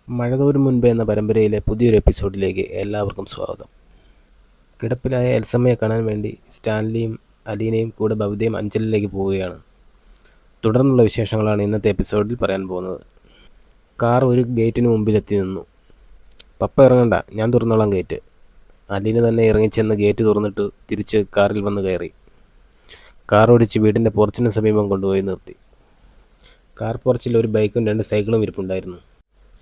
മഴതോരും മുൻപ് എന്ന പരമ്പരയിലെ പുതിയൊരു എപ്പിസോഡിലേക്ക് എല്ലാവർക്കും സ്വാഗതം. കിടപ്പിലായ എൽസമ്മയെ കാണാൻ വേണ്ടി സ്റ്റാൻലിയും അലീനയും കൂടെ ബബിതയും അഞ്ചലിലേക്ക് പോവുകയാണ്. തുടർന്നുള്ള വിശേഷങ്ങളാണ് ഇന്നത്തെ എപ്പിസോഡിൽ പറയാൻ പോകുന്നത്. കാർ ഒരു ഗേറ്റിന് മുമ്പിലെത്തി നിന്നു. പപ്പ ഇറങ്ങണ്ട, ഞാൻ തുറന്നോളാം ഗേറ്റ്. അലീന തന്നെ ഇറങ്ങിച്ചെന്ന് ഗേറ്റ് തുറന്നിട്ട് തിരിച്ച് കാറിൽ വന്ന് കയറി. കാർ ഓടിച്ച് വീടിൻ്റെ പോർച്ചിന് സമീപം കൊണ്ടുപോയി നിർത്തി. കാർ പോർച്ചിൽ ഒരു ബൈക്കും 2 സൈക്കിളും ഇരിപ്പുണ്ടായിരുന്നു.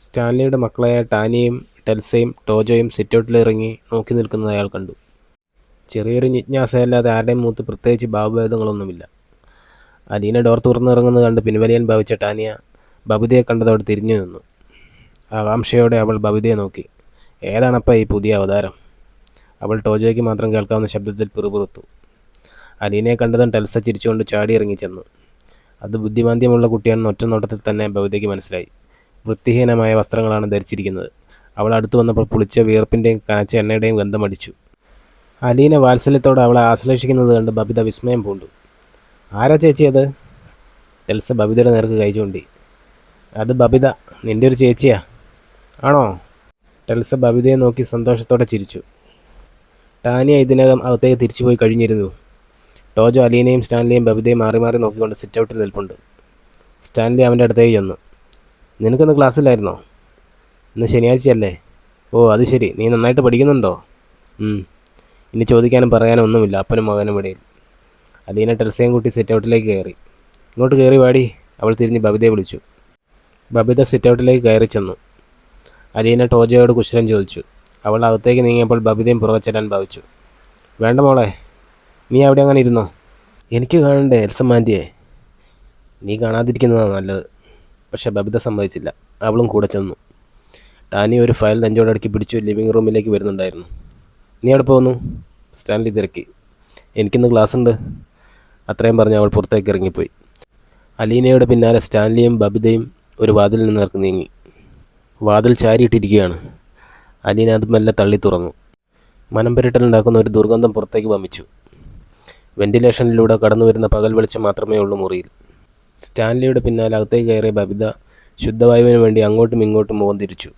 സ്റ്റാൻലിയുടെ മക്കളായ ടാനിയയും ടെൽസയും ടോജോയും സിറ്റൗട്ടിലിറങ്ങി നോക്കി നിൽക്കുന്നത് അയാൾ കണ്ടു. ചെറിയൊരു ജിജ്ഞാസയല്ലാതെ ആരുടെയും മുഖത്ത് പ്രത്യേകിച്ച് ഭാവഭേദങ്ങളൊന്നുമില്ല. അലീന ഡോർ തുറന്നിറങ്ങുന്നത് കണ്ട് പിൻവലിയാൻ ഭാവിച്ച ടാനിയ ബബിതയെ കണ്ടതോടെ തിരിഞ്ഞു നിന്നു. ആകാംക്ഷയോടെ അവൾ ബബിതയെ നോക്കി. ഏതാണപ്പ ഈ പുതിയ അവതാരം? അവൾ ടോജോയ്ക്ക് മാത്രം കേൾക്കാവുന്ന ശബ്ദത്തിൽ പിറുപിറുത്തു. അലീനയെ കണ്ടതും ടെൽസ ചിരിച്ചുകൊണ്ട് ചാടി ഇറങ്ങിച്ചെന്നു. അത് ബുദ്ധിമാന്ദ്യമുള്ള കുട്ടിയാണെന്ന് ഒറ്റ നോട്ടത്തിൽ തന്നെ ബബിതയ്ക്ക് മനസ്സിലായി. വൃത്തിഹീനമായ വസ്ത്രങ്ങളാണ് ധരിച്ചിരിക്കുന്നത്. അവൾ അടുത്തു വന്നപ്പോൾ പുളിച്ച വിയർപ്പിൻ്റെയും കാച്ച എണ്ണയുടെയും ഗന്ധമടിച്ചു. അലീന വാത്സല്യത്തോടെ അവളെ ആശ്ലേഷിക്കുന്നത് കണ്ട് ബബിത വിസ്മയം പൂണ്ടു. ആരാ ചേച്ചി അത്? ടെൽസ ബബിതയുടെ നേർക്ക് കൈ ചൂണ്ടി. അത് ബബിത, നിൻ്റെ ഒരു ചേച്ചിയാ. ആണോ? ടെൽസ ബബിതയെ നോക്കി സന്തോഷത്തോടെ ചിരിച്ചു. ടാനിയ ഇതിനകം അകത്തേക്ക് തിരിച്ചുപോയി കഴിഞ്ഞിരുന്നു. ടോജോ അലീനയും സ്റ്റാൻലിയും ബബിതയും മാറി മാറി നോക്കിക്കൊണ്ട് സിറ്റൗട്ടിൽ നിൽപ്പുണ്ട്. സ്റ്റാൻലി അവൻ്റെ അടുത്തേക്ക് ചെന്നു. നിനക്കൊന്ന് ക്ലാസ്സിലായിരുന്നോ? ഇന്ന് ശനിയാഴ്ചയല്ലേ? ഓ അത് ശരി, നീ നന്നായിട്ട് പഠിക്കുന്നുണ്ടോ? ഇനി ചോദിക്കാനും പറയാനും ഒന്നുമില്ല, അപ്പനും മകനും ഇടയിൽ. അലീന ടെൽസയും കൂട്ടി സിറ്റൗട്ടിലേക്ക് കയറി. ഇങ്ങോട്ട് കയറി വാടി, അവൾ തിരിഞ്ഞ് ബബിതയെ വിളിച്ചു. ബബിത സിറ്റൗട്ടിലേക്ക് കയറി ചെന്നു. അലീന ടോജോയോട് കുശലം ചോദിച്ചു. അവൾ അകത്തേക്ക് നീങ്ങിയപ്പോൾ ബബിതയും പുറകെ ചെല്ലാൻ ഭാവിച്ചു. വേണ്ട മോളെ, നീ അവിടെ അങ്ങനെ ഇരുന്നോ. എനിക്ക് കാണണ്ടേ എൽസമ്മാൻ്റിയെ? നീ കാണാതിരിക്കുന്നതാണ് നല്ലത്. പക്ഷെ ബബിത സമ്മതിച്ചില്ല. അവളും കൂടെ ചെന്നു. ടാനി ഒരു ഫയൽ നെഞ്ചോടടുക്കി പിടിച്ചു ലിവിങ് റൂമിലേക്ക് വരുന്നുണ്ടായിരുന്നു. നീ എവിടെ പോകുന്നു? സ്റ്റാൻലി തിരക്കി. എനിക്കിന്ന് ക്ലാസ് ഉണ്ട്, അത്രയും പറഞ്ഞ് അവൾ പുറത്തേക്ക് ഇറങ്ങിപ്പോയി. അലീനയുടെ പിന്നാലെ സ്റ്റാൻലിയും ബബിതയും ഒരു വാതിലിൽ നിന്ന് നേർക്ക് നീങ്ങി. വാതിൽ ചാരിയിട്ടിരിക്കുകയാണ്. അലീന അത് മെല്ലെ തള്ളി തുറന്നു. മനം പെരട്ടലുണ്ടാക്കുന്ന ഒരു ദുർഗന്ധം പുറത്തേക്ക് വമിച്ചു. വെന്റിലേഷനിലൂടെ കടന്നു വരുന്ന പകൽ വെളിച്ചം മാത്രമേ ഉള്ളൂ മുറിയിൽ. സ്റ്റാൻലിയുടെ പിന്നാലെ അകത്തേക്ക് കയറിയ ബബിത ശുദ്ധവായുവിന് വേണ്ടി അങ്ങോട്ടും ഇങ്ങോട്ടും മുഖം തിരിച്ചു.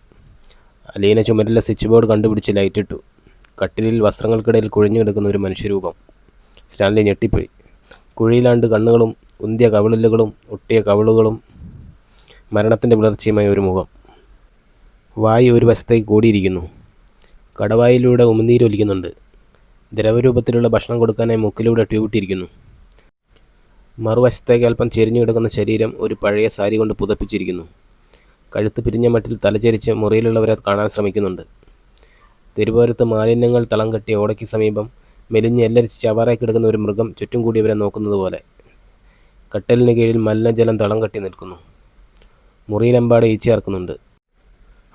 അലീന ചുമരിലെ സ്വിച്ച് ബോർഡ് കണ്ടുപിടിച്ച് ലൈറ്റിട്ടു. കട്ടിലിൽ വസ്ത്രങ്ങൾക്കിടയിൽ കുഴിഞ്ഞു കിടക്കുന്ന ഒരു മനുഷ്യരൂപം. സ്റ്റാൻലി ഞെട്ടിപ്പോയി. കുഴിയിലാണ്ട് കണ്ണുകളും ഉന്തിയ കവിളിലുകളും ഒട്ടിയ കവിളുകളും മരണത്തിൻ്റെ വിളർച്ചയുമായ ഒരു മുഖം. വായു ഒരു വശത്തേക്ക് കൂടിയിരിക്കുന്നു. കടവായിലൂടെ ഉമിനീരൊലിക്കുന്നുണ്ട്. ദ്രവരൂപത്തിലുള്ള ഭക്ഷണം കൊടുക്കാനായി മൂക്കിലൂടെ ട്യൂബിട്ടിരിക്കുന്നു. മറുവശത്തേക്ക് അല്പം ചെരിഞ്ഞു കിടക്കുന്ന ശരീരം ഒരു പഴയ സാരി കൊണ്ട് പുതപ്പിച്ചിരിക്കുന്നു. കഴുത്ത് പിരിഞ്ഞ മട്ടിൽ തലചരിച്ച് മുറിയിലുള്ളവരെ കാണാൻ ശ്രമിക്കുന്നുണ്ട്. തെരുവോരത്ത് മാലിന്യങ്ങൾ തളം കെട്ടിയ ഓടയ്ക്ക് സമീപം മെലിഞ്ഞ് എല്ലരിച്ച് ചവാറായി കിടക്കുന്ന ഒരു മൃഗം ചുറ്റും കൂടിയവരെ നോക്കുന്നത് പോലെ. കട്ടലിന് കീഴിൽ മലിനജലം തളം കെട്ടി നിൽക്കുന്നു. മുറിയിലെമ്പാടെ ഈച്ചയാർക്കുന്നുണ്ട്.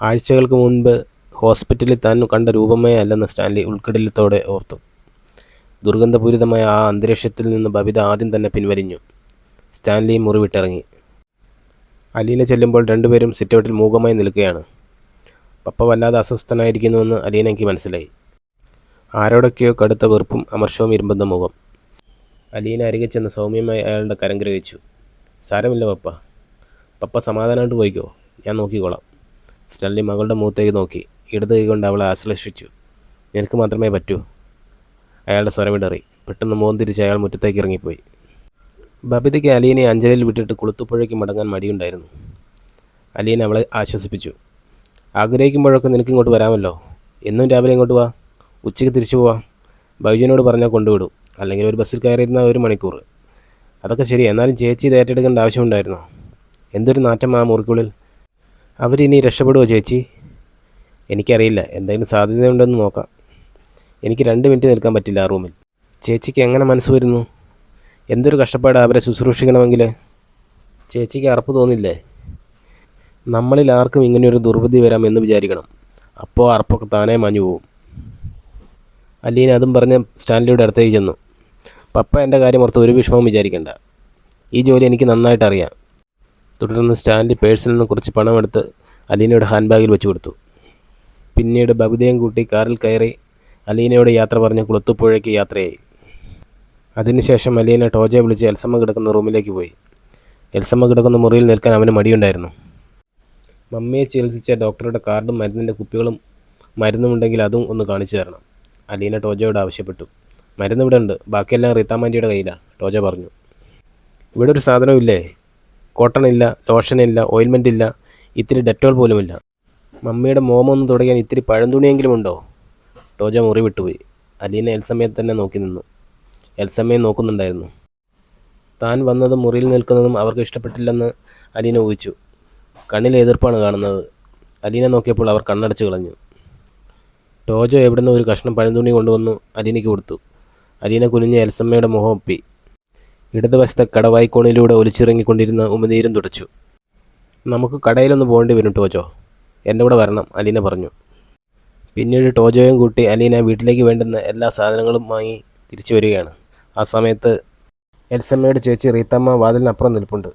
ആഴ്ചകൾക്ക് മുൻപ് ഹോസ്പിറ്റലിൽ താൻ കണ്ട രൂപമേ അല്ലെന്ന് സ്റ്റാൻലി ഉൾക്കടലത്തോടെ ഓർത്തു. ദുർഗന്ധപൂരിതമായ ആ അന്തരീക്ഷത്തിൽ നിന്ന് ബബിത ആദ്യം തന്നെ പിൻവലിഞ്ഞു. സ്റ്റാൻലിയും മുറി വിട്ടിറങ്ങി. അലീന ചെല്ലുമ്പോൾ രണ്ടുപേരും സിറ്റൗട്ടിൽ മൂകമായി നിൽക്കുകയാണ്. പപ്പ വല്ലാതെ അസ്വസ്ഥനായിരിക്കുന്നുവെന്ന് അലീനയ്ക്ക് മനസ്സിലായി. ആരോടൊക്കെയോ കടുത്ത വെറുപ്പും അമർഷവും ഇരുമ്പുന്ന മുഖം. അലീന അരികെ ചെന്ന് സൗമ്യമായി അയാളുടെ കരം ഗ്രഹിച്ചു. സാരമില്ല പപ്പ, പപ്പ സമാധാനമായിട്ട് പോയിക്കോ, ഞാൻ നോക്കിക്കോളാം. സ്റ്റാൻലി മകളുടെ മുഖത്തേക്ക് നോക്കി ഇടത് കൈകൊണ്ട് അവളെ ആശ്ലേഷിച്ചു. നിനക്ക് മാത്രമേ പറ്റൂ. അയാളുടെ സ്വരമിടറി. പെട്ടെന്ന് മോൻ തിരിച്ച് അയാൾ മുറ്റത്തേക്ക് ഇറങ്ങിപ്പോയി. ബബിതയ്ക്ക് അലീനയെ അഞ്ജലിയിൽ വിട്ടിട്ട് കുളുത്തുപുഴയ്ക്ക് മടങ്ങാൻ മടിയുണ്ടായിരുന്നു. അലീന അവളെ ആശ്വസിപ്പിച്ചു. ആഗ്രഹിക്കുമ്പോഴൊക്കെ നിനക്ക് ഇങ്ങോട്ട് വരാമല്ലോ. എന്നും രാവിലെ ഇങ്ങോട്ട് വാ, ഉച്ചയ്ക്ക് തിരിച്ചു പോവാം. ബൈജുവിനോട് പറഞ്ഞാൽ കൊണ്ടുവിടും, അല്ലെങ്കിൽ ഒരു ബസ്സിൽ കയറിയിരുന്ന 1 മണിക്കൂർ. അതൊക്കെ ശരി, എന്നാലും ചേച്ചി ഇത് ഏറ്റെടുക്കേണ്ട ആവശ്യമുണ്ടായിരുന്നോ? എന്തൊരു നാറ്റം ആ മുറിക്കുള്ളിൽ. അവരിനി രക്ഷപ്പെടുമോ ചേച്ചി? എനിക്കറിയില്ല, എന്തെങ്കിലും സാധ്യതയുണ്ടെന്ന് നോക്കാം. എനിക്ക് 2 മിനിറ്റ് നിൽക്കാൻ പറ്റില്ല ആ റൂമിൽ. ചേച്ചിക്ക് എങ്ങനെ മനസ്സ് വരുന്നു? എന്തൊരു കഷ്ടപ്പാട് അവരെ ശുശ്രൂഷിക്കണമെങ്കിൽ. ചേച്ചിക്ക് അറപ്പ് തോന്നില്ലേ? നമ്മളിൽ ആർക്കും ഇങ്ങനെയൊരു ദുർബുദ്ധി വരാമെന്ന് വിചാരിക്കണം. അപ്പോൾ അറപ്പൊക്കെ താനേ മാഞ്ഞു പോവും. അലീന അതും പറഞ്ഞ് സ്റ്റാൻലിയുടെ അടുത്തേക്ക് ചെന്നു. പപ്പ എൻ്റെ കാര്യം ഓർത്ത് ഒരു വിഷമവും വിചാരിക്കേണ്ട. ഈ ജോലി എനിക്ക് നന്നായിട്ട് അറിയാം. തുടർന്ന് സ്റ്റാൻലി പേഴ്സിൽ നിന്ന് കുറച്ച് പണമെടുത്ത് അലീനയുടെ ഹാൻഡ് ബാഗിൽ വെച്ച് കൊടുത്തു. പിന്നീട് ബബിതയും കൂട്ടി കാറിൽ കയറി അലീനയോട് യാത്ര പറഞ്ഞ് കുളത്തുപുഴയ്ക്ക് യാത്രയായി. അതിനുശേഷം അലീന ടോജയെ വിളിച്ച് എൽസമ്മ കിടക്കുന്ന റൂമിലേക്ക് പോയി. എൽസമ്മ കിടക്കുന്ന മുറിയിൽ നിൽക്കാൻ അവന് മടിയുണ്ടായിരുന്നു. മമ്മിയെ ചികിത്സിച്ച ഡോക്ടറുടെ കാർഡും മരുന്നിൻ്റെ കുപ്പികളും മരുന്നുമുണ്ടെങ്കിൽ അതും ഒന്ന് കാണിച്ചു തരണം, അലീന ടോജോയോട് ആവശ്യപ്പെട്ടു. മരുന്ന് ഇവിടെ ഉണ്ട്, ബാക്കിയെല്ലാം റീത്താമാൻ്റിയുടെ കയ്യിലാണ്, ടോജോ പറഞ്ഞു. ഇവിടെ ഒരു സാധനമില്ലേ? കോട്ടൺ ഇല്ല, ലോഷനില്ല, ഓയിൽമെൻ്റ് ഇല്ല, ഇത്തിരി ഡെറ്റോൾ പോലുമില്ല. മമ്മിയുടെ മോമൊന്ന് തുടയ്ക്കാൻ ഇത്തിരി പഴംതുണിയെങ്കിലും ഉണ്ടോ? ടോജോ മുറി വിട്ടുപോയി. അലീന എൽസമ്മയെ തന്നെ നോക്കി നിന്നു. എൽസമ്മയെ നോക്കുന്നുണ്ടായിരുന്നു. താൻ വന്നതും മുറിയിൽ നിൽക്കുന്നതും അവർക്ക് ഇഷ്ടപ്പെട്ടില്ലെന്ന് അലീന ഊഹിച്ചു. കണ്ണിൽ എതിർപ്പാണ് കാണുന്നത്. അലീന നോക്കിയപ്പോൾ അവർ കണ്ണടച്ച് കളഞ്ഞു. ടോജോ എവിടുന്ന് ഒരു കഷ്ണം പഴംതുണി കൊണ്ടുവന്നു അലീനയ്ക്ക് കൊടുത്തു. അലീന കുനിഞ്ഞ് എൽസമ്മയുടെ മുഖം ഒപ്പി. ഇടതുവശത്തെ കടവായ്ക്കോണിലൂടെ ഒലിച്ചിറങ്ങിക്കൊണ്ടിരുന്ന ഉമിനീരും തുടച്ചു. നമുക്ക് കടയിലൊന്ന് പോകേണ്ടി വരും ടോജോ, എൻ്റെ കൂടെ വരണം, അലീന പറഞ്ഞു. പിന്നീട് ടോജോയും കൂട്ടി അലീന വീട്ടിലേക്ക് വേണ്ടുന്ന എല്ലാ സാധനങ്ങളും വാങ്ങി തിരിച്ചു വരികയാണ്. ആ സമയത്ത് എൽസമ്മയുടെ ചേച്ചി റീത്തമ്മ വാതിലിനപ്പുറം നിൽപ്പുണ്ട്.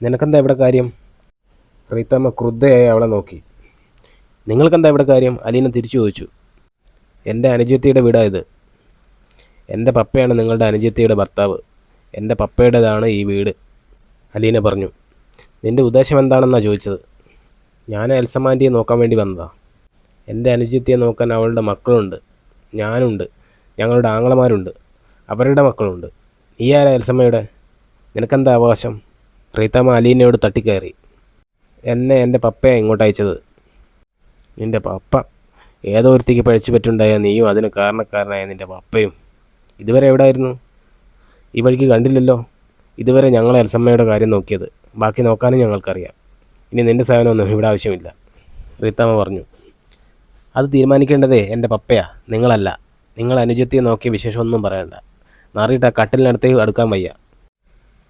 നിനക്കെന്താ ഇവിടെ കാര്യം? റീത്തമ്മ ക്രുദ്ധയായി അവളെ നോക്കി. നിങ്ങൾക്കെന്താ ഇവിടെ കാര്യം? അലീന തിരിച്ചു ചോദിച്ചു. എൻ്റെ അനുജത്തിയുടെ വീടായത്. എൻ്റെ പപ്പയാണ് നിങ്ങളുടെ അനുജത്തിയുടെ ഭർത്താവ്. എൻ്റെ പപ്പയുടേതാണ് ഈ വീട്, അലീന പറഞ്ഞു. നിൻ്റെ ഉദ്ദേശം എന്താണെന്നാണ് ചോദിച്ചത്? ഞാൻ എൽസമ്മാൻ്റിയെ നോക്കാൻ വേണ്ടി വന്നതാ. എൻ്റെ അനുജത്തിയെ നോക്കാൻ അവളുടെ മക്കളുണ്ട്, ഞാനുണ്ട്, ഞങ്ങളുടെ ആങ്ങളമാരുണ്ട്, അവരുടെ മക്കളുണ്ട്. നീ ആരാ എൽസമ്മയുടെ? നിനക്കെന്താ അവകാശം? റീത്തമ്മ അലീനയോട് തട്ടിക്കയറി. എന്നെ എൻ്റെ പപ്പയാണ് ഇങ്ങോട്ട് അയച്ചത്. നിൻ്റെ പപ്പ? ഏതോ ഒരുത്തിക്ക് പഴിച്ചു പറ്റുണ്ടായ നീയും അതിന് കാരണക്കാരനായ നിൻ്റെ പപ്പയും ഇതുവരെ എവിടെയായിരുന്നു? ഈ വഴിക്ക് കണ്ടില്ലല്ലോ. ഇതുവരെ ഞങ്ങൾ എൽസമ്മയുടെ കാര്യം നോക്കിയത്, ബാക്കി നോക്കാനും ഞങ്ങൾക്കറിയാം. ഇനി നിൻ്റെ സേവനമൊന്നും ഇവിടെ ആവശ്യമില്ല, റീത്തമ്മ പറഞ്ഞു. അത് തീരുമാനിക്കേണ്ടതേ എൻ്റെ പപ്പയാ, നിങ്ങളല്ല. നിങ്ങൾ അനുജത്തിയെ നോക്കിയ വിശേഷമൊന്നും പറയണ്ട. നാറിയിട്ട് ആ കട്ടിലിനടുത്തേക്ക് അടുക്കാൻ വയ്യ.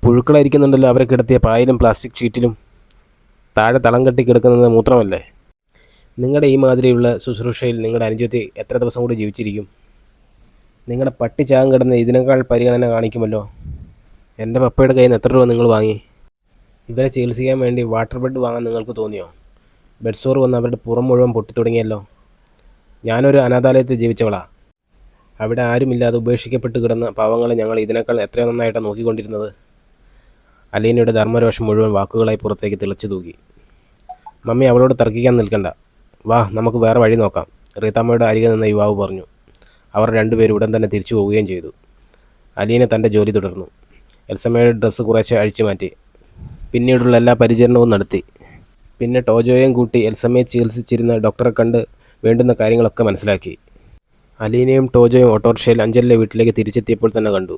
പുഴുക്കളായിരിക്കുന്നുണ്ടല്ലോ അവരെ കിടത്തിയ പായലും പ്ലാസ്റ്റിക് ഷീറ്റിലും. താഴെ തളം കെട്ടി കിടക്കുന്നത് മൂത്രമല്ലേ? നിങ്ങളുടെ ഈ മാതിരിയുള്ള ശുശ്രൂഷയിൽ നിങ്ങളുടെ അനുജത്തി എത്ര ദിവസം കൂടി ജീവിച്ചിരിക്കും? നിങ്ങളുടെ പട്ടി ചാകം കിടന്ന് ഇതിനേക്കാൾ പരിഗണന കാണിക്കുമല്ലോ. എൻ്റെ പപ്പയുടെ കയ്യിൽ നിന്ന് എത്ര രൂപ നിങ്ങൾ വാങ്ങി? ഇവരെ ചികിത്സിക്കാൻ വേണ്ടി വാട്ടർ ബെഡ് വാങ്ങാൻ നിങ്ങൾക്ക് തോന്നിയോ? ബെഡ് സോർ വന്ന് അവരുടെ പുറം മുഴുവൻ പൊട്ടിത്തുടങ്ങിയല്ലോ. ഞാനൊരു അനാഥാലയത്തിൽ ജീവിച്ചവളാ. അവിടെ ആരുമില്ലാതെ ഉപേക്ഷിക്കപ്പെട്ട് കിടന്ന പാവങ്ങളെ ഞങ്ങൾ ഇതിനേക്കാൾ എത്രയോ നന്നായിട്ടാണ് നോക്കിക്കൊണ്ടിരുന്നത്. അലീനയുടെ ധർമ്മരോഷം മുഴുവൻ വാക്കുകളായി പുറത്തേക്ക് തിളച്ചു തൂകി. മമ്മി അവളോട് തർക്കിക്കാൻ നിൽക്കണ്ട, വാ നമുക്ക് വേറെ വഴി നോക്കാം, റീത്തമ്മയുടെ അരികെ നിന്ന യുവാവ് പറഞ്ഞു. അവർ രണ്ടുപേരും ഉടൻ തന്നെ തിരിച്ചു പോവുകയും ചെയ്തു. അലീന തൻ്റെ ജോലി തുടർന്നു. എൽസമ്മയുടെ ഡ്രസ്സ് കുറേശ്ശെ അഴിച്ചു മാറ്റി. പിന്നീടുള്ള എല്ലാ പരിചരണവും നടത്തി. പിന്നെ ടോജോയും കൂട്ടി എൽസമ്മയെ ചികിത്സിച്ചിരുന്ന ഡോക്ടറെ കണ്ട് വേണ്ടുന്ന കാര്യങ്ങളൊക്കെ മനസ്സിലാക്കി. അലീനയും ടോജോയും ഓട്ടോറിക്ഷയിൽ അഞ്ചലിലെ വീട്ടിലേക്ക് തിരിച്ചെത്തിയപ്പോൾ തന്നെ കണ്ടു.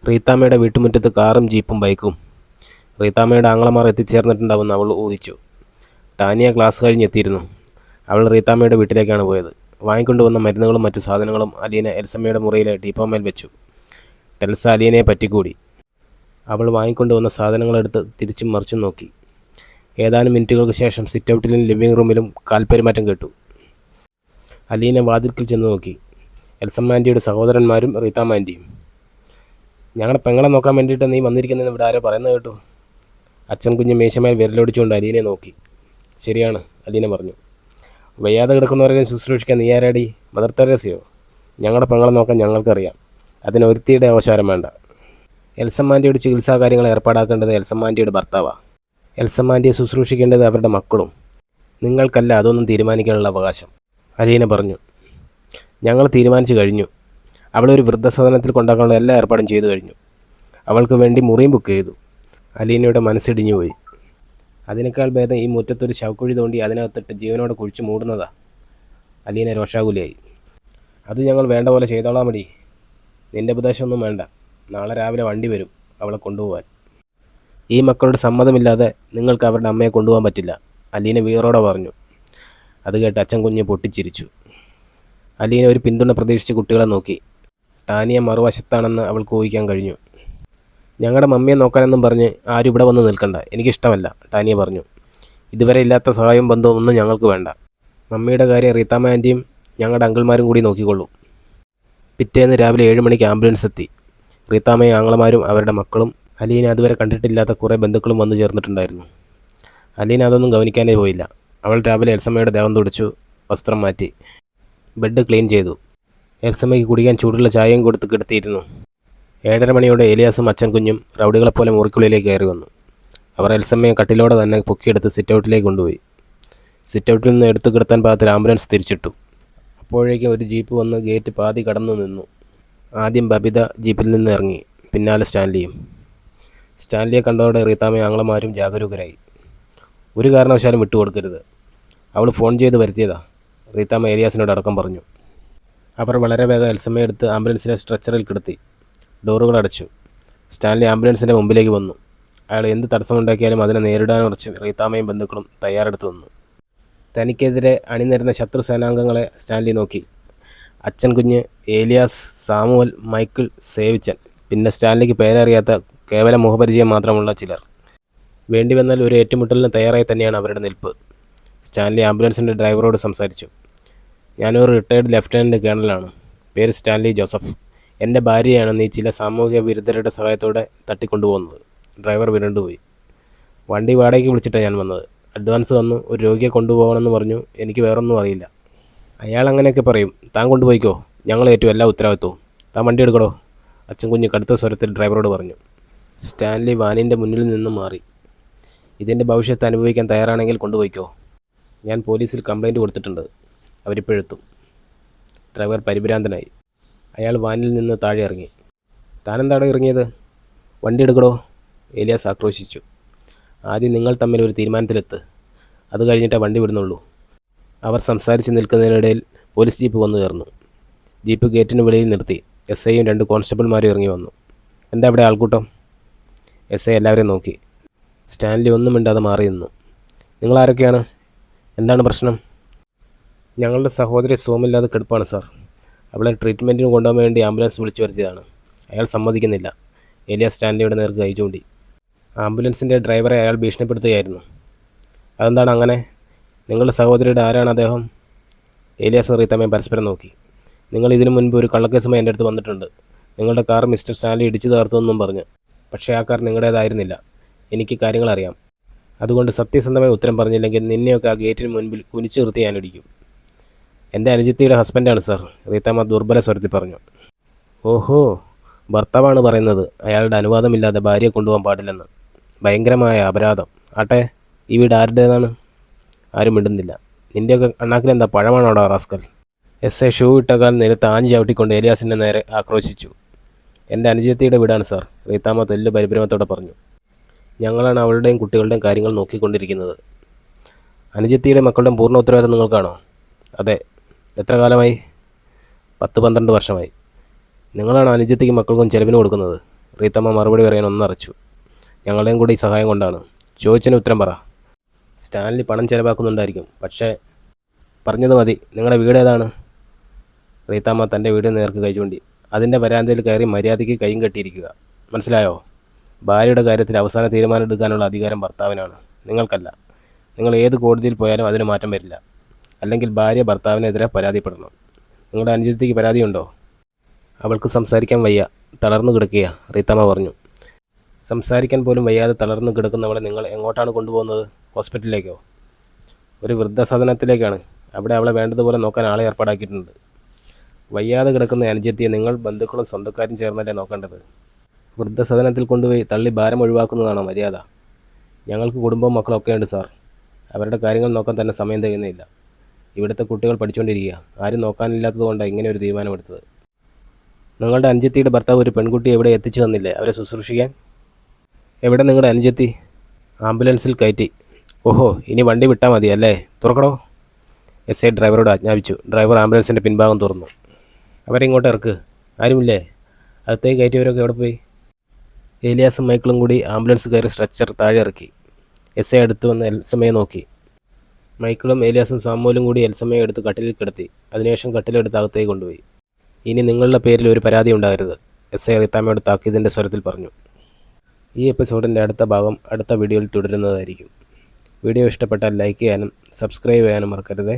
റീത്താമ്മയുടെ വീട്ടുമുറ്റത്ത് കാറും ജീപ്പും ബൈക്കും. റീത്താമ്മയുടെ ആങ്ങളമാർ എത്തിച്ചേർന്നിട്ടുണ്ടാവുമെന്ന് അവൾ ഊഹിച്ചു. ടാനിയ ക്ലാസ് കഴിഞ്ഞെത്തിയിരുന്നു. അവൾ റീത്താമ്മയുടെ വീട്ടിലേക്കാണ് പോയത്. വാങ്ങിക്കൊണ്ടുവന്ന മരുന്നുകളും മറ്റു സാധനങ്ങളും അലീന എൽസമ്മയുടെ മുറിയിലെ ടീപ്പോമേൽ വെച്ചു. എൽസ അലീനയെ പറ്റിക്കൂടി. അവൾ വാങ്ങിക്കൊണ്ടുവന്ന സാധനങ്ങളെടുത്ത് തിരിച്ചും മറിച്ചും നോക്കി. ഏതാനും മിനിറ്റുകൾക്ക് ശേഷം സിറ്റൗട്ടിലും ലിവിംഗ് റൂമിലും കാൽപ്പെരുമാറ്റം കേട്ടു. അലീന വാതിൽക്കൽ ചെന്ന് നോക്കി. എൽസമ്മാൻ്റിയുടെ സഹോദരന്മാരും റീത്താമാൻ്റിയും. ഞങ്ങളുടെ പെങ്ങളെ നോക്കാൻ വേണ്ടിയിട്ട് നീ വന്നിരിക്കുന്നതെന്ന് ഇവിടെ ആരോ പറയുന്നത് കേട്ടു. അച്ഛൻ കുഞ്ഞ് മേശമേൽ വിരലൊടിച്ചുകൊണ്ട് അലീനയെ നോക്കി. ശരിയാണ്, അലീന പറഞ്ഞു. വയ്യാതെ കിടക്കുന്നവരെ ശുശ്രൂഷിക്കാൻ നീ ആരാടി? മദർ തെരേസയോ? ഞങ്ങളുടെ പെങ്ങളെ നോക്കാൻ ഞങ്ങൾക്കറിയാം. അതിന് ഒരുത്തിയുടെ അവസരം വേണ്ട. എൽസമ്മാൻ്റിയുടെ ചികിത്സാ കാര്യങ്ങൾ ഏർപ്പാടാക്കേണ്ടത് എൽസമ്മാൻ്റിയുടെ ഭർത്താവാണ്. എൽസമ്മാൻ്റിയെ ശുശ്രൂഷിക്കേണ്ടത് അവരുടെ മക്കളും. നിങ്ങൾക്കല്ല അതൊന്നും തീരുമാനിക്കാനുള്ള അവകാശം, അലീന പറഞ്ഞു. ഞങ്ങൾ തീരുമാനിച്ചു കഴിഞ്ഞു. അവളെ ഒരു വൃദ്ധസദനത്തിൽ കൊണ്ടാക്കാനുള്ള എല്ലാ ഏർപ്പാടും ചെയ്തു കഴിഞ്ഞു. അവൾക്ക് വേണ്ടി മുറിയും ബുക്ക് ചെയ്തു. അലീനയുടെ മനസ്സിടിഞ്ഞു പോയി. അതിനേക്കാൾ ഭേദം ഈ മുറ്റത്തൊരു ശവക്കുഴി തോണ്ടി അതിനകത്തിട്ട് ജീവനോടെ കുഴിച്ചു മൂടുന്നതാ. അലീന രോഷാകുലയായി. അത് ഞങ്ങൾ വേണ്ട പോലെ ചെയ്തോളാം മതി. നിൻ്റെ ഉപദേശമൊന്നും വേണ്ട. നാളെ രാവിലെ വണ്ടി വരും അവളെ കൊണ്ടുപോകാൻ. ഈ മക്കളുടെ സമ്മതമില്ലാതെ നിങ്ങൾക്ക് അവരുടെ അമ്മയെ കൊണ്ടുപോകാൻ പറ്റില്ല, അലീന വീറോടെ പറഞ്ഞു. അത് കേട്ട് അച്ഛൻ കുഞ്ഞ് പൊട്ടിച്ചിരിച്ചു. അലീന ഒരു പിന്തുണ പ്രതീക്ഷിച്ച് കുട്ടികളെ നോക്കി. ടാനിയ മറുവശത്താണെന്ന് അവൾക്ക് ഊഹിക്കാൻ കഴിഞ്ഞു. ഞങ്ങളുടെ മമ്മിയെ നോക്കാനെന്നും പറഞ്ഞ് ആരും ഇവിടെ വന്ന് നിൽക്കണ്ട, എനിക്കിഷ്ടമല്ല, ടാനിയ പറഞ്ഞു. ഇതുവരെ ഇല്ലാത്ത സഹായം ബന്ധവും ഒന്നും ഞങ്ങൾക്ക് വേണ്ട. മമ്മിയുടെ കാര്യം റീത്താമ്മ ആൻറ്റിയും ഞങ്ങളുടെ അങ്കിൾമാരും കൂടി നോക്കിക്കൊള്ളൂ. പിറ്റേന്ന് രാവിലെ 7 മണിക്ക് ആംബുലൻസ് എത്തി. റീത്താമ്മയും ആങ്ങളമാരും അവരുടെ മക്കളും അലീന അതുവരെ കണ്ടിട്ടില്ലാത്ത കുറേ ബന്ധുക്കളും വന്നു ചേർന്നിട്ടുണ്ടായിരുന്നു. അലീന അതൊന്നും ഗവനിക്കാനേ പോയില്ല. അവൾ രാവിലെ എൽസമ്മയുടെ ദേഹം തുടച്ചു, വസ്ത്രം മാറ്റി, ബെഡ് ക്ലീൻ ചെയ്തു. എൽസമ്മയ്ക്ക് കുടിക്കാൻ ചൂടുള്ള ചായയും കൊടുത്ത് കിടത്തിയിരുന്നു. 7:30 മണിയോടെ ഏലിയാസും അച്ഛൻ കുഞ്ഞും റൗഡികളെപ്പോലെ മുറിക്കുള്ളിലേക്ക് കയറി വന്നു. അവർ എൽസമ്മയെ കട്ടിലോടെ തന്നെ പൊക്കിയെടുത്ത് സിറ്റൗട്ടിലേക്ക് കൊണ്ടുപോയി. സിറ്റൗട്ടിൽ നിന്ന് എടുത്തു കിടത്താൻ പാകത്തിൽ ആംബുലൻസ് തിരിച്ചിട്ടു. അപ്പോഴേക്കും ഒരു ജീപ്പ് വന്ന് ഗേറ്റ് പാതി കടന്നു നിന്നു. ആദ്യം ബബിത ജീപ്പിൽ നിന്ന് ഇറങ്ങി, പിന്നാലെ സ്റ്റാൻലിയും. സ്റ്റാൻലിയെ കണ്ടതോടെ റീത്താമ്മയും ആങ്ങളമാരും ജാഗരൂകരായി. ഒരു കാരണവശാലും വിട്ടുകൊടുക്കരുത്, അവൾ ഫോൺ ചെയ്ത് വരുത്തിയതാ, റീത്താമ്മ ഏലിയാസിനോട് അടക്കം പറഞ്ഞു. അവർ വളരെ വേഗം എൽസമ്മയെ എടുത്ത് ആംബുലൻസിലെ സ്ട്രെച്ചറിൽ കിടത്തി. ഡോറുകൾ അടച്ചു. സ്റ്റാൻലി ആംബുലൻസിൻ്റെ മുമ്പിലേക്ക് വന്നു. അയാൾ എന്ത് തടസ്സമുണ്ടാക്കിയാലും അതിനെ നേരിടാനുറച്ച് റീത്താമ്മയും ബന്ധുക്കളും തയ്യാറെടുത്തു നിന്നു. തനിക്കെതിരെ അണിനിരുന്ന ശത്രു സേനാംഗങ്ങളെ സ്റ്റാൻലി നോക്കി. അച്ഛൻ കുഞ്ഞ്, ഏലിയാസ്, സാമുവൽ, മൈക്കിൾ, സേവിച്ചൻ, പിന്നെ സ്റ്റാൻലിക്ക് പേരറിയാത്ത കേവല മുഖപരിചയം മാത്രമുള്ള ചിലർ. വേണ്ടി വന്നാൽ ഒരു ഏറ്റുമുട്ടലിന് തയ്യാറായി തന്നെയാണ് അവരുടെ നിൽപ്പ്. സ്റ്റാൻലി ആംബുലൻസിൻ്റെ ഡ്രൈവറോട് സംസാരിച്ചു. ഞാനൊരു റിട്ടയർഡ് ലഫ്റ്റനൻറ്റ് കേണലാണ്. പേര് സ്റ്റാൻലി ജോസഫ്. എൻ്റെ ഭാര്യയാണ് നീ ചില സാമൂഹിക വിരുദ്ധരുടെ സഹായത്തോടെ തട്ടിക്കൊണ്ടുപോകുന്നത്. ഡ്രൈവർ വിരണ്ടുപോയി. വണ്ടി വാടകയ്ക്ക് വിളിച്ചിട്ടാണ് ഞാൻ വന്നത്. അഡ്വാൻസ് വന്നു, ഒരു രോഗിയെ കൊണ്ടുപോകണമെന്ന് പറഞ്ഞു. എനിക്ക് വേറൊന്നും അറിയില്ല. അയാൾ അങ്ങനെയൊക്കെ പറയും. താൻ കൊണ്ടുപോയിക്കോ, ഞങ്ങളേറ്റു എല്ലാ ഉത്തരവാദിത്വവും. താൻ വണ്ടി എടുക്കടോ, അച്ഛൻ കുഞ്ഞ് കടുത്ത സ്വരത്തിൽ ഡ്രൈവറോട് പറഞ്ഞു. സ്റ്റാൻലി വാനിൻ്റെ മുന്നിൽ നിന്നും മാറി. ഇതിൻ്റെ ഭവിഷ്യത്ത് അനുഭവിക്കാൻ തയ്യാറാണെങ്കിൽ കൊണ്ടുപോയിക്കോ. ഞാൻ പോലീസിൽ കംപ്ലയിൻറ്റ് കൊടുത്തിട്ടുണ്ട്, അവരിപ്പോഴെത്തും. ഡ്രൈവർ പരിഭ്രാന്തനായി. അയാൾ വാനിൽ നിന്ന് താഴെ ഇറങ്ങി. താനെന്താടോ ഇറങ്ങിയത്? വണ്ടി എടുക്കടോ, ഏലിയാസ് ആക്രോശിച്ചു. ആദ്യം നിങ്ങൾ തമ്മിൽ ഒരു തീരുമാനത്തിലെത്ത്, അത് കഴിഞ്ഞിട്ടേ വണ്ടി വിടുന്നുള്ളൂ. അവർ സംസാരിച്ച് നിൽക്കുന്നതിനിടയിൽ പോലീസ് ജീപ്പ് വന്നു കയറുന്നു. ജീപ്പ് ഗേറ്റിന് വെളിയിൽ നിർത്തി. SIയും 2 കോൺസ്റ്റബിൾമാരും ഇറങ്ങി വന്നു. എന്താ ഇവിടെ ആൾക്കൂട്ടം? SI എല്ലാവരെയും നോക്കി. സ്റ്റാൻലി ഒന്നും മിണ്ടാതെ മാറി നിന്നു. നിങ്ങളാരൊക്കെയാണ്? എന്താണ് പ്രശ്നം? ഞങ്ങളുടെ സഹോദരി സുഖമില്ലാതെ കിടപ്പാണ് സാർ. അവളെ ട്രീറ്റ്മെൻറ്റിന് കൊണ്ടുപോകാൻ വേണ്ടി ആംബുലൻസ് വിളിച്ചു വരുത്തിയതാണ്. അയാൾ സമ്മതിക്കുന്നില്ല. ഏലിയാസ് സ്റ്റാൻലിയുടെ നേർക്ക് കൈ ചൂണ്ടി. ആംബുലൻസിൻ്റെ ഡ്രൈവറെ അയാൾ ഭീഷണിപ്പെടുത്തുകയായിരുന്നു. അതെന്താണ് അങ്ങനെ? നിങ്ങളുടെ സഹോദരിയുടെ ആരാണ് അദ്ദേഹം? ഏലിയാസ് റീത്താമ്മയും പരസ്പരം നോക്കി. നിങ്ങൾ ഇതിനു മുൻപ് ഒരു കള്ളക്കേസുമായി എൻ്റെ അടുത്ത് വന്നിട്ടുണ്ട്. നിങ്ങളുടെ കാർ മിസ്റ്റർ സ്റ്റാൻലി ഇടിച്ചു തകർത്തുവെന്നും പറഞ്ഞ്. പക്ഷേ ആ കാർ നിങ്ങളുടേതായിരുന്നില്ല. എനിക്ക് കാര്യങ്ങൾ അറിയാം. അതുകൊണ്ട് സത്യസന്ധമായ ഉത്തരം പറഞ്ഞില്ലെങ്കിൽ നിന്നെയൊക്കെ ആ ഗേറ്റിന് മുൻപിൽ കുനിച്ചു നിർത്തി ഞാൻ ഇടിക്കും. എൻ്റെ അനുജത്തിയുടെ ഹസ്ബൻഡാണ് സാർ, റീത്താമ്മ ദുർബല സ്വരത്തിൽ പറഞ്ഞു. ഓഹോ, ഭർത്താവാണ് പറയുന്നത് അയാളുടെ അനുവാദമില്ലാതെ ഭാര്യയെ കൊണ്ടുപോകാൻ പാടില്ലെന്ന്. ഭയങ്കരമായ അപരാധം. ആട്ടെ, ഈ വീട് ആരുടേതാണ്? ആരും മിണ്ടുന്നില്ല. നിൻ്റെയൊക്കെ അണ്ണാക്കിലെന്താ പഴമാണോടാ റാസ്കൽ? SI ഷൂ ഇട്ടകാൽ നിലത്ത് ആഞ്ഞു ചവിട്ടിക്കൊണ്ട് ഏലിയാസിൻ്റെ നേരെ ആക്രോശിച്ചു. എൻ്റെ അനുജത്തിയുടെ വീടാണ് സാർ, റീത്താമ്മ തെല്ലു പരിഭ്രമത്തോടെ പറഞ്ഞു. ഞങ്ങളാണ് അവളുടെയും കുട്ടികളുടെയും കാര്യങ്ങൾ നോക്കിക്കൊണ്ടിരിക്കുന്നത്. അനുജത്തിയുടെ മക്കളുടെ പൂർണ്ണ ഉത്തരവാദിത്തം നിങ്ങൾക്കാണോ? അതെ. എത്ര കാലമായി? 10-12 വർഷമായി. നിങ്ങളാണ് അനുജത്തിക്ക് മക്കൾക്കും ചെലവിന് കൊടുക്കുന്നത്. റീത്തമ്മ മറുപടി പറയാൻ ഒന്നറച്ചു. ഞങ്ങളുടെയും കൂടി സഹായം കൊണ്ടാണ്. ചോദിച്ചതിന് ഉത്തരം പറ. സ്റ്റാൻലി പണം ചെലവാക്കുന്നുണ്ടായിരിക്കും, പക്ഷേ പറഞ്ഞത് മതി. നിങ്ങളുടെ വീട് ഏതാണ്? റീത്താമ്മ തൻ്റെ വീടിന് നേർക്ക് കൈ ചൂണ്ടി. അതിൻ്റെ വരാന്തയിൽ കയറി മര്യാദയ്ക്ക് കൈയും കെട്ടിയിരിക്കുക. മനസ്സിലായോ? ഭാര്യയുടെ കാര്യത്തിൽ അവസാന തീരുമാനം എടുക്കാനുള്ള അധികാരം ഭർത്താവിനാണ്, നിങ്ങൾക്കല്ല. നിങ്ങൾ ഏത് കോടതിയിൽ പോയാലും അതിന് മാറ്റം വരില്ല. അല്ലെങ്കിൽ ഭാര്യ ഭർത്താവിനെതിരെ പരാതിപ്പെടണം. നിങ്ങളുടെ അനുജത്തിക്ക് പരാതിയുണ്ടോ? അവൾക്ക് സംസാരിക്കാൻ വയ്യ, തളർന്നു കിടക്കുക, റീത്താമ്മ പറഞ്ഞു. സംസാരിക്കാൻ പോലും വയ്യാതെ തളർന്നു കിടക്കുന്നവളെ നിങ്ങൾ എങ്ങോട്ടാണ് കൊണ്ടുപോകുന്നത്? ഹോസ്പിറ്റലിലേക്കോ? ഒരു വൃദ്ധസദനത്തിലേക്കാണ്. അവിടെ അവളെ വേണ്ടതുപോലെ നോക്കാൻ ആളെ ഏർപ്പാടാക്കിയിട്ടുണ്ട്. വയ്യാതെ കിടക്കുന്ന അനുജത്തിയെ നിങ്ങൾ ബന്ധുക്കളും സ്വന്തക്കാരും ചേർന്നല്ലേ നോക്കേണ്ടത്. വൃദ്ധസദനത്തിൽ കൊണ്ടുപോയി തള്ളി ഭാരം ഒഴിവാക്കുന്നതാണോ മര്യാദ? ഞങ്ങൾക്ക് കുടുംബവും മക്കളൊക്കെ ഉണ്ട് സാർ. അവരുടെ കാര്യങ്ങൾ നോക്കാൻ തന്നെ സമയം തികയുന്നില്ല. ഇവിടുത്തെ കുട്ടികൾ പഠിച്ചുകൊണ്ടിരിക്കുക. ആരും നോക്കാനില്ലാത്തത് കൊണ്ടാണ് ഇങ്ങനെ ഒരു തീരുമാനമെടുത്തത്. നിങ്ങളുടെ അനുജത്തിയുടെ ഭർത്താവ് ഒരു പെൺകുട്ടിയെ എവിടെ എത്തിച്ചു തന്നില്ലേ അവരെ ശുശ്രൂഷിക്കാൻ? എവിടെ നിങ്ങളുടെ അനുജത്തി? ആംബുലൻസിൽ കയറ്റി. ഓഹോ, ഇനി വണ്ടി വിട്ടാൽ മതി അല്ലേ? തുറക്കടോ, SI ഡ്രൈവറോട് ആജ്ഞാപിച്ചു. ഡ്രൈവർ ആംബുലൻസിൻ്റെ പിൻഭാഗം തുറന്നു. അവരെ ഇങ്ങോട്ട് ഇറക്ക്. ആരുമില്ലേ? അകത്തേക്ക് കയറ്റിയവരൊക്കെ എവിടെ പോയി? ഏലിയാസും മൈക്കിളും കൂടി ആംബുലൻസ് കയറി സ്ട്രെച്ചർ താഴെ ഇറക്കി. SI അടുത്ത് വന്ന് എൽസമ്മയെ നോക്കി. മൈക്കിളും ഏലിയാസും സാമുവലും കൂടി എൽസമ്മയെ എടുത്ത് കട്ടിലിൽ കിടത്തി. അതിനുശേഷം കട്ടിലെടുത്ത് അകത്തേക്ക് കൊണ്ടുപോയി. ഇനി നിങ്ങളുടെ പേരിൽ ഒരു പരാതി ഉണ്ടാകരുത്, SI റീത്താമ്മയോട് താക്കീതിൻ്റെ സ്വരത്തിൽ പറഞ്ഞു. ഈ എപ്പിസോഡിൻ്റെ അടുത്ത ഭാഗം അടുത്ത വീഡിയോയിൽ തുടരുന്നതായിരിക്കും. വീഡിയോ ഇഷ്ടപ്പെട്ടാൽ ലൈക്ക് ചെയ്യാനും സബ്സ്ക്രൈബ് ചെയ്യാനും മറക്കരുതേ.